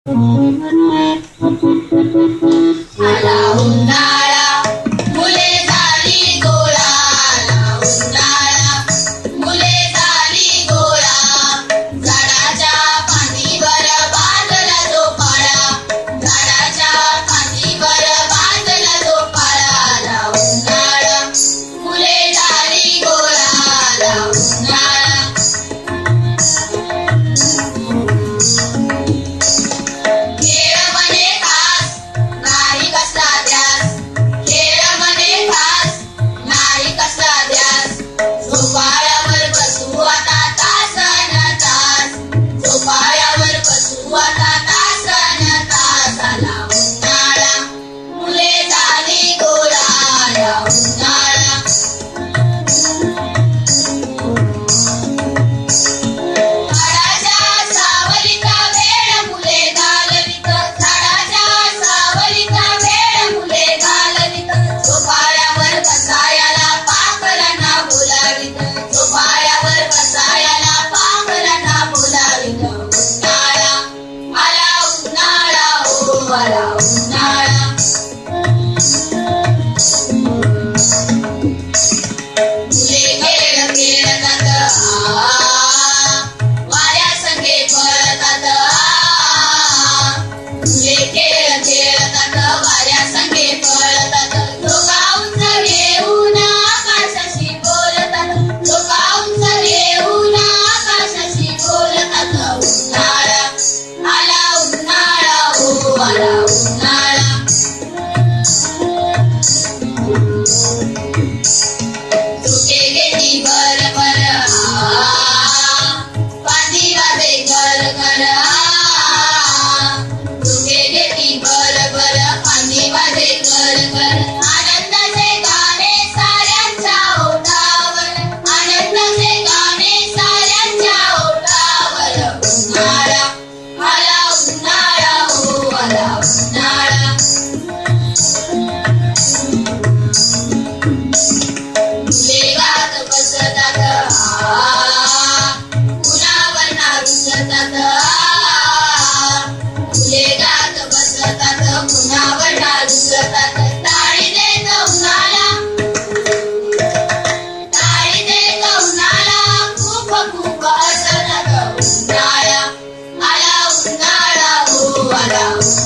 आला उन्हाळा मुले झाली गोळा, आला उन्हाळा मुले झाली गोळा, झाडाच्या फांदीवर बांधला झोपाळा, झाडाच्या फांदीवर बांधला झोपाळा, आला उन्हाळा मुले झाली गोळा, आला उन्हाळा. झोपाळ्यावर बसू आता तासन तास, झोपाळ्यावर बसू आता तासन तास, आला उन्हाळा मुले झाली गोळा, आला उन्हाळा. झाडाच्या सावलीचा वेळ मुले घालवीत, झाडाच्या सावलीचा वेळ मुले घालवीत, झोपाळ्यावर बसायला पाखरांना बोलावीत, झोपाळ्यावर बसायला पाखरांना बोलावीत. उन्हाळा आला उन्हाळा, हो आला उन्हाळा. मुले खेळ खेळतात वाऱ्या संगे पळतात, मुले खेळ खेळतात वाऱ्या संगे पळतात, डोका उंच घेऊन आकाशाशी बोलतात, डोका उंच घेऊन आकाशाशी बोलतात. उन्हाळा आला उन्हाळा, हो आला उन्हाळा. झोके घेती भर भर फांदी वाजे घर घर, झोके घेती भर भर फांदी वाजे घर घर, आनंदाचे गाणे साऱ्यांच्या ओठावर, आनंदाचे गाणे साऱ्यांच्या ओठावर. उन्हाळा आला उन्हाळा, हो आला उन्हाळा. मुले गात बसतात उन्हावर रुसतात, मुले गात बसतात उन्हावर रुसतात, टाळी देत उन्हाला, टाळी देत उन्हाला, खूप खूप हसतात. उन्हाळा आला उन्हाळा, हो आला उन्हाळा.